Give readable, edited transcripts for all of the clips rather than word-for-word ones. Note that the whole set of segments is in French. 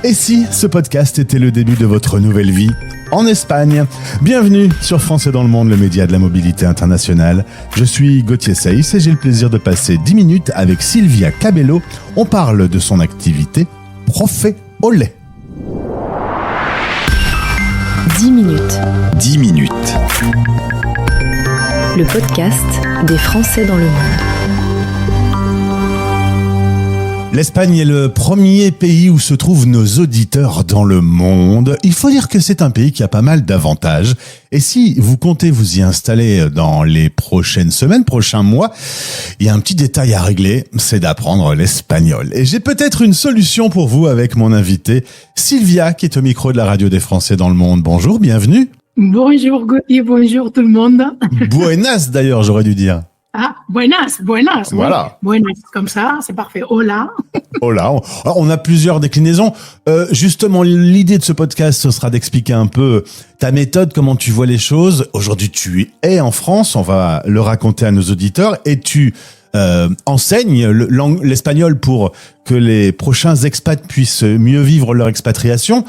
Et si ce podcast était le début de votre nouvelle vie en Espagne? Bienvenue sur Français dans le monde, le média de la mobilité internationale. Je suis Gauthier Saïs et j'ai le plaisir de passer 10 minutes avec Silvia Cabello. On parle de son activité Profe Olé. 10 minutes. 10 minutes. Le podcast des Français dans le monde. L'Espagne est le premier pays où se trouvent nos auditeurs dans le monde. Il faut dire que c'est un pays qui a pas mal d'avantages. Et si vous comptez vous y installer dans les prochaines semaines, prochains mois, il y a un petit détail à régler, c'est d'apprendre l'espagnol. Et j'ai peut-être une solution pour vous avec mon invité, Silvia, qui est au micro de la radio des Français dans le monde. Bonjour, bienvenue. Bonjour Gauthier, bonjour tout le monde. Buenas d'ailleurs, j'aurais dû dire. Ah, buenas. Voilà. Oui. Buenas, comme ça, c'est parfait. Hola. Hola. Alors, on a plusieurs déclinaisons. Justement, l'idée de ce podcast, ce sera d'expliquer un peu ta méthode, comment tu vois les choses. Aujourd'hui, tu es en France, on va le raconter à nos auditeurs, et tu enseignes l'espagnol pour que les prochains expats puissent mieux vivre leur expatriation.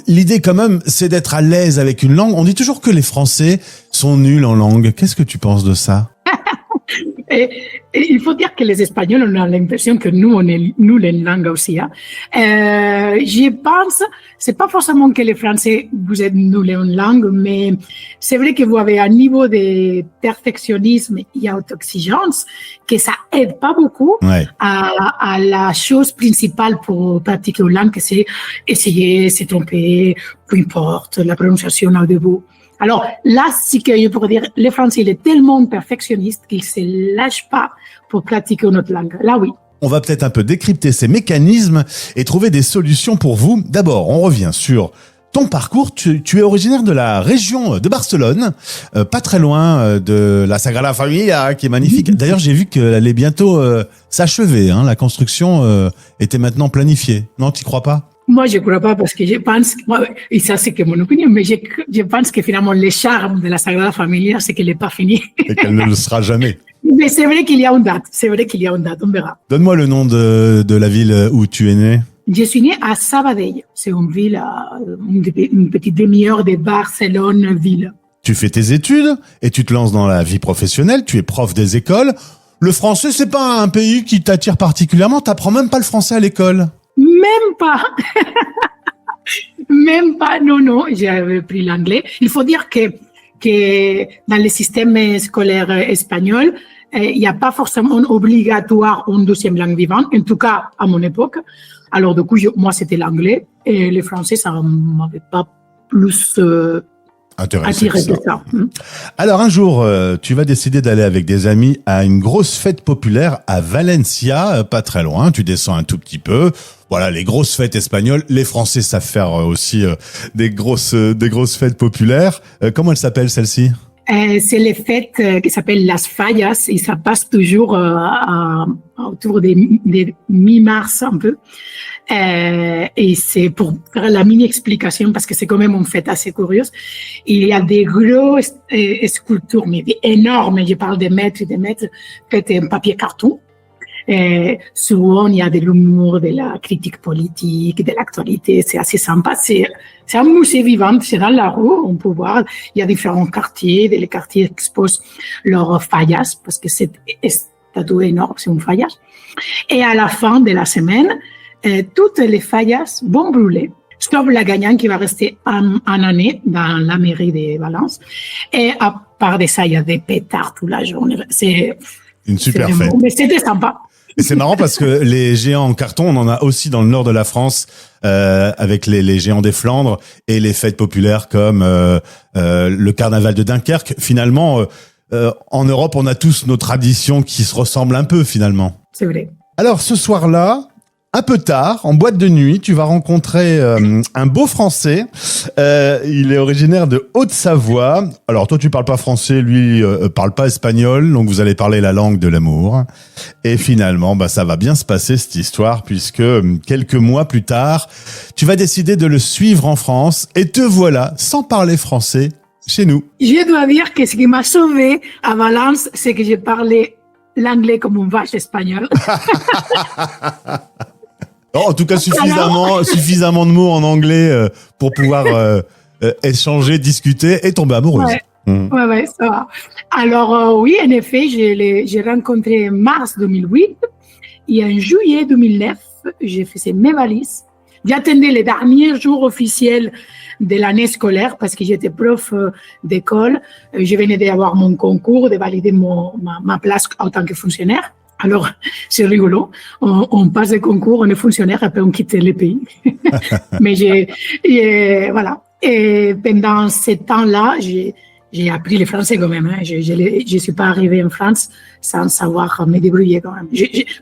L'idée quand même, c'est d'être à l'aise avec une langue. On dit toujours que les Français sont nuls en langue. Qu'est-ce que tu penses de ça? Et il faut dire que les Espagnols, on a l'impression que nous, on est nuls en langue aussi. Je pense, c'est pas forcément que les Français, vous êtes nuls en langue, mais c'est vrai que vous avez un niveau de perfectionnisme et autoexigence que ça aide pas beaucoup à la chose principale pour pratiquer une langue, que c'est essayer, se tromper, peu importe, la prononciation au début. Alors là, c'est que je pourrais dire, les Français, il est tellement perfectionniste qu'ils ne se lâchent pas pour pratiquer notre langue. Là, oui. On va peut-être un peu décrypter ces mécanismes et trouver des solutions pour vous. D'abord, on revient sur ton parcours. Tu es originaire de la région de Barcelone, pas très loin de la Sagrada Familia, qui est magnifique. D'ailleurs, j'ai vu qu'elle allait bientôt s'achever. La construction était maintenant planifiée. Non, tu crois pas? Moi, je ne crois pas parce que je pense, et ça c'est que mon opinion, mais je pense que finalement le charme de la Sagrada Familia, c'est qu'elle n'est pas finie. Et qu'elle ne le sera jamais. Mais c'est vrai qu'il y a une date, on verra. Donne-moi le nom de la ville où tu es né. Je suis née à Sabadell, c'est une ville, une petite demi-heure de Barcelone-ville. Tu fais tes études et tu te lances dans la vie professionnelle, tu es prof des écoles. Le français, c'est pas un pays qui t'attire particulièrement, t'apprends même pas le français à l'école. Même pas. Non, j'avais pris l'anglais. Il faut dire que dans le système scolaire espagnol, il n'y a pas forcément obligatoire une deuxième langue vivante, en tout cas à mon époque. Alors du coup, moi, c'était l'anglais et le français, ça ne m'avait pas plus attiré que ça. Alors un jour, tu vas décider d'aller avec des amis à une grosse fête populaire à Valencia, pas très loin. Tu descends un tout petit peu. Voilà, les grosses fêtes espagnoles. Les Français savent faire aussi des grosses fêtes populaires. Comment elles s'appellent, celles-ci? C'est les fêtes qui s'appellent Las Fallas et ça passe toujours autour des mi-mars un peu. Et c'est pour faire la mini-explication parce que c'est quand même une fête assez curieuse. Il y a des grosses sculptures, mais énormes, je parle des mètres et des mètres, faites en papier carton. Et souvent, il y a de l'humour, de la critique politique, de l'actualité. C'est assez sympa. C'est un musée vivant. C'est dans la rue. On peut voir. Il y a différents quartiers. Les quartiers exposent leurs fallas parce que c'est statue énorme. C'est une faïence. Et à la fin de la semaine, toutes les faïences vont brûler. Sauf la gagnante qui va rester un année dans la mairie de Valence. Et à part de ça, il y a des pétards toute la journée. C'est une super fête. Mais c'était sympa. Et c'est marrant parce que les géants en carton, on en a aussi dans le nord de la France avec les géants des Flandres et les fêtes populaires comme le carnaval de Dunkerque. Finalement, en Europe, on a tous nos traditions qui se ressemblent un peu finalement. C'est vrai. Alors ce soir-là, un peu tard, en boîte de nuit, tu vas rencontrer un beau Français. Il est originaire de Haute-Savoie. Alors toi, tu parles pas français, lui parle pas espagnol, donc vous allez parler la langue de l'amour. Et finalement, ça va bien se passer cette histoire, puisque quelques mois plus tard, tu vas décider de le suivre en France, et te voilà, sans parler français, chez nous. Je dois dire que ce qui m'a sauvé à Valence, c'est que j'ai parlé l'anglais comme une vache espagnole. En tout cas, suffisamment de mots en anglais pour pouvoir échanger, discuter et tomber amoureuse. Ouais, ça va. Alors, oui, en effet, j'ai rencontré en mars 2008 et en juillet 2009, j'ai fait mes valises. J'attendais les derniers jours officiels de l'année scolaire parce que j'étais prof d'école. Je venais d'avoir mon concours, de valider ma place en tant que fonctionnaire. Alors, c'est rigolo. On passe le concours, on est fonctionnaire, après on quitte le pays. Mais voilà. Et pendant ce temps-là, j'ai appris le français quand même. Je suis pas arrivée en France sans savoir me débrouiller quand même.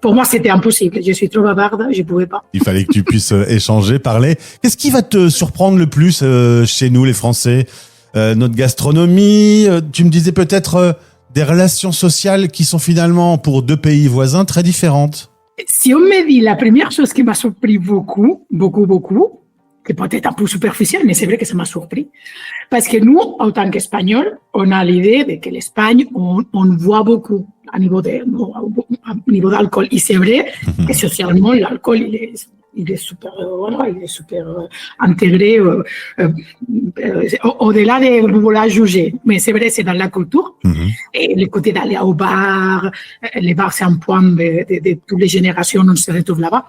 Pour moi, c'était impossible. Je suis trop bavarde, je pouvais pas. Il fallait que tu puisses échanger, parler. Qu'est-ce qui va te surprendre le plus chez nous, les Français? Notre gastronomie, tu me disais peut-être des relations sociales qui sont finalement, pour deux pays voisins, très différentes. Si on me dit la première chose qui m'a surpris beaucoup, que peut-être un peu superficielle, mais c'est vrai que ça m'a surpris. Parce que nous, en tant qu'Espagnols, on a l'idée de que l'Espagne, on boit beaucoup à niveau d'alcool. Et c'est vrai que socialement, l'alcool, il est super intégré au-delà de vouloir juger. Mais c'est vrai, c'est dans la culture. Et le côté d'aller au bar, les bars, c'est un point de toutes les générations, on se retrouve là-bas.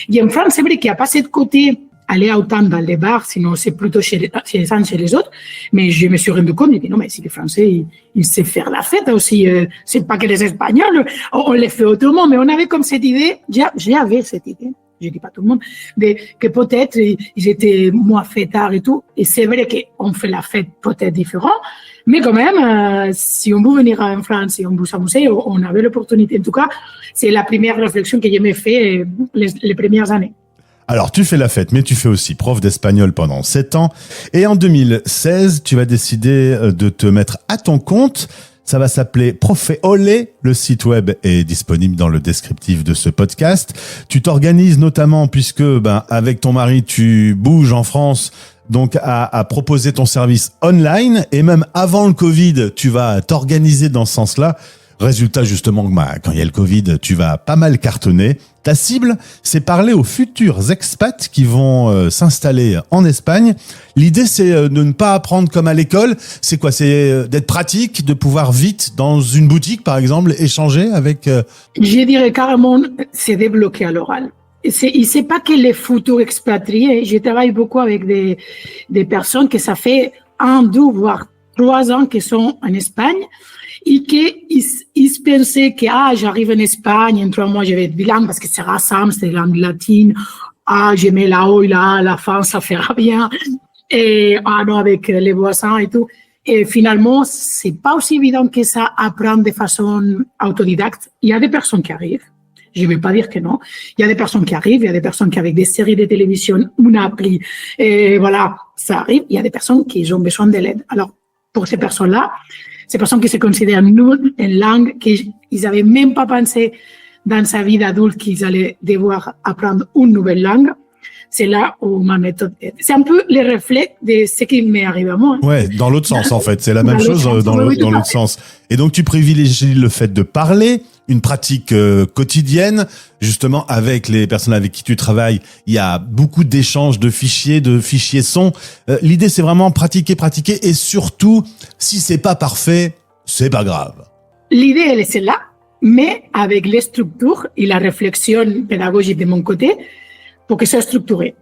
Et en France, c'est vrai qu'il n'y a pas ce côté aller autant dans les bars, sinon c'est plutôt chez les uns, chez les autres. Mais je me suis rendu compte, je dis non, mais si les Français, ils savent faire la fête aussi, c'est pas que les Espagnols, on les fait autrement, mais on avait comme cette idée, j'avais cette idée, je dis pas tout le monde, que peut-être ils étaient moins fêtards et tout. Et c'est vrai qu'on fait la fête peut-être différent, mais quand même, si on veut venir en France, si on veut s'amuser, on avait l'opportunité. En tout cas, c'est la première réflexion que je me fais les premières années. Alors, tu fais la fête, mais tu fais aussi prof d'espagnol pendant 7 ans. Et en 2016, tu vas décider de te mettre à ton compte. Ça va s'appeler Profeole. Le site web est disponible dans le descriptif de ce podcast. Tu t'organises notamment puisque, avec ton mari, tu bouges en France, donc à proposer ton service online. Et même avant le Covid, tu vas t'organiser dans ce sens-là. Résultat, justement, quand il y a le Covid, tu vas pas mal cartonner. Ta cible, c'est parler aux futurs expats qui vont s'installer en Espagne. L'idée, c'est de ne pas apprendre comme à l'école. C'est quoi? C'est d'être pratique, de pouvoir vite, dans une boutique, par exemple, échanger avec... Je dirais carrément, c'est débloqué à l'oral. C'est pas que les futurs expatriés. Je travaille beaucoup avec des personnes que ça fait 1, 2, voire 3 ans qu'ils sont en Espagne. Et qu'ils se pensaient que, j'arrive en Espagne, en 3 mois, je vais être bilingue parce que c'est simple, c'est langue latine. Je mets là-haut, là, à la fin, ça fera bien. Et, non, avec les voisins et tout. Et finalement, c'est pas aussi évident que ça, apprendre de façon autodidacte. Il y a des personnes qui arrivent. Je vais pas dire que non. Il y a des personnes qui arrivent, il y a des personnes qui, avec des séries de télévision, une appli, et voilà, ça arrive. Il y a des personnes qui ont besoin de l'aide. Alors, pour ces personnes-là, ces personnes qui se considèrent nuls en langue, qu'ils n'avaient même pas pensé dans sa vie d'adulte qu'ils allaient devoir apprendre une nouvelle langue, c'est là où ma méthode est. C'est un peu le reflet de ce qui m'est arrivé à moi. Ouais, dans l'autre sens, en fait. C'est la même chose dans l'autre sens. Et donc, tu privilégies le fait de parler, une pratique quotidienne. Justement, avec les personnes avec qui tu travailles, il y a beaucoup d'échanges de fichiers sons. L'idée, c'est vraiment pratiquer, et surtout, si c'est pas parfait, c'est pas grave. L'idée, elle est celle-là, mais avec les structures et la réflexion pédagogique de mon côté, pour que ça soit structuré.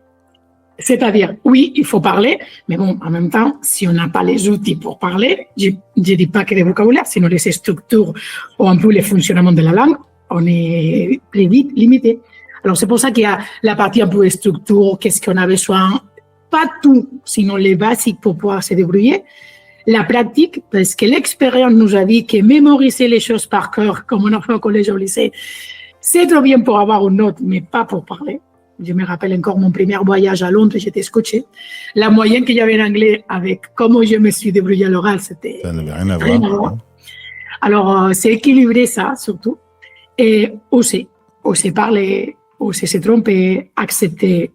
C'est-à-dire, oui, il faut parler, mais bon, en même temps, si on n'a pas les outils pour parler, je dis pas que le vocabulaire, sinon les structures ou un peu le fonctionnement de la langue, on est plus vite limité. Alors, c'est pour ça qu'il y a la partie un peu de structure, qu'est-ce qu'on a besoin, pas tout, sinon les basiques pour pouvoir se débrouiller. La pratique, parce que l'expérience nous a dit que mémoriser les choses par cœur, comme on a fait au collège ou au lycée, c'est trop bien pour avoir une note, mais pas pour parler. Je me rappelle encore mon premier voyage à Londres, j'étais scotché. La moyenne que j'avais en anglais avec comment je me suis débrouillée à l'oral, c'était... Ça n'avait rien à voir. Alors, c'est équilibré ça, surtout. Et oser parler, oser se tromper, accepter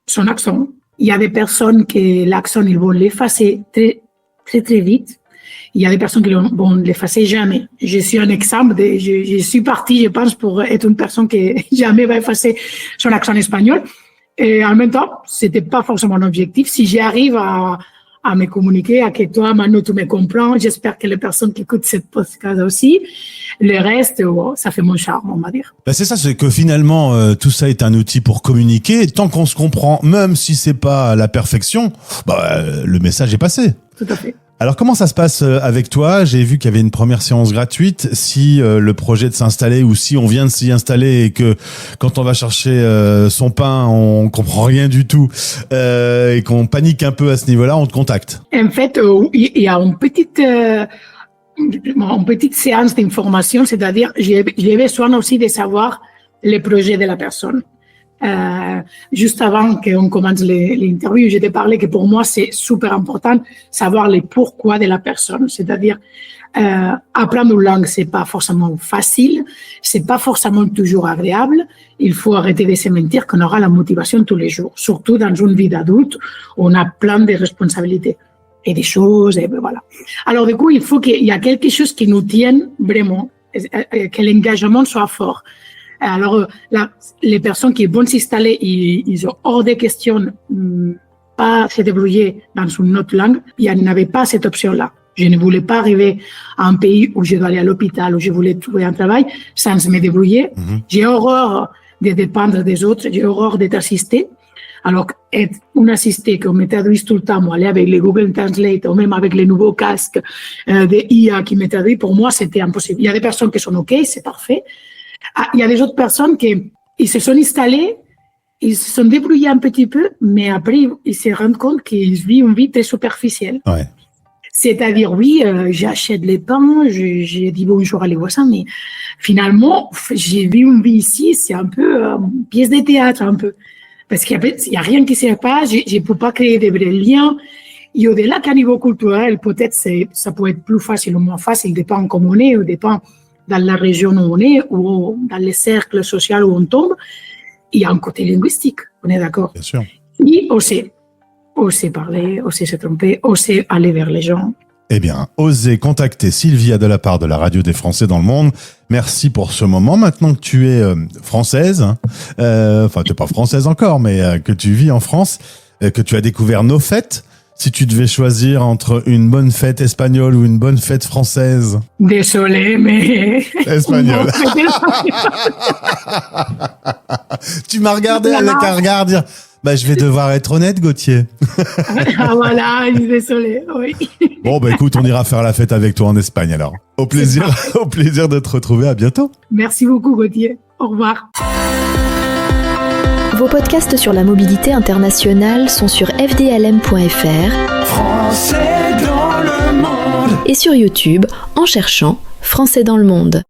son accent. Il y a des personnes que l'accent, ils vont l'effacer très, très, très vite. Il y a des personnes qui vont l'effacer jamais. Je suis un exemple. Je suis partie, je pense, pour être une personne qui jamais va effacer son accent espagnol. Et en même temps, c'était pas forcément un objectif. Si j'arrive à me communiquer, à que toi, Manu, tu me comprends, j'espère que les personnes qui écoutent cette podcast aussi, le reste, ça fait mon charme, on va dire. Ben c'est ça, c'est que finalement, tout ça est un outil pour communiquer. Et tant qu'on se comprend, même si c'est pas à la perfection, le message est passé. Tout à fait. Alors comment ça se passe avec toi? J'ai vu qu'il y avait une première séance gratuite. Si le projet de s'installer ou si on vient de s'y installer et que quand on va chercher son pain, on comprend rien du tout et qu'on panique un peu à ce niveau-là, on te contacte. En fait, il y a une petite séance d'information, c'est-à-dire j'ai besoin aussi de savoir les projets de la personne. Juste avant qu'on commence l'interview, je t'ai parlé que pour moi, c'est super important savoir les pourquoi de la personne. C'est-à-dire, apprendre une langue, c'est pas forcément facile, c'est pas forcément toujours agréable. Il faut arrêter de se mentir qu'on aura la motivation tous les jours, surtout dans une vie d'adulte où on a plein de responsabilités et des choses, et voilà. Alors, du coup, il faut qu'il y ait quelque chose qui nous tienne vraiment, que l'engagement soit fort. Alors, les personnes qui vont s'installer, ils ont hors de question pas se débrouiller dans une autre langue. Il n'y avait pas cette option-là. Je ne voulais pas arriver à un pays où je dois aller à l'hôpital, où je voulais trouver un travail sans me débrouiller. J'ai horreur de dépendre des autres. J'ai horreur d'être assistée. Alors, être une assistée qu'on me traduise tout le temps, moi, aller avec les Google Translate ou même avec les nouveaux casques de IA qui me traduisent, pour moi, c'était impossible. Il y a des personnes qui sont OK, c'est parfait. Il y a des autres personnes qui ils se sont installés, ils se sont débrouillés un petit peu, mais après, ils se rendent compte qu'ils vivent une vie très superficielle. Ouais. C'est-à-dire, oui, j'achète les pains, j'ai dit bonjour à les voisins, mais finalement, j'ai vu une vie ici, c'est un peu pièce de théâtre, un peu. Parce qu'il y a rien qui se passe, je peux pas créer des vrais liens. Et au-delà qu'à niveau culturel, peut-être ça peut être plus facile ou moins facile, dépend comment on est, ou dépend dans la région où on est, ou dans les cercles sociaux où on tombe. Il y a un côté linguistique, on est d'accord? Bien sûr. Et oser parler, oser se tromper, oser aller vers les gens. Eh bien, osez contacter Sylvia de la part de la Radio des Français dans le monde. Merci pour ce moment. Maintenant que tu es française, enfin, tu n'es pas française encore, mais que tu vis en France, que tu as découvert nos fêtes, si tu devais choisir entre une bonne fête espagnole ou une bonne fête française? Désolée, mais... Espagnole. Tu m'as regardé avec un regard dire... je vais devoir être honnête, Gauthier. Ah voilà, je suis désolée, oui. Bon, écoute, on ira faire la fête avec toi en Espagne alors. Au plaisir de te retrouver. À bientôt. Merci beaucoup, Gauthier. Au revoir. Vos podcasts sur la mobilité internationale sont sur fdlm.fr Français dans le monde. et sur YouTube en cherchant Français dans le monde.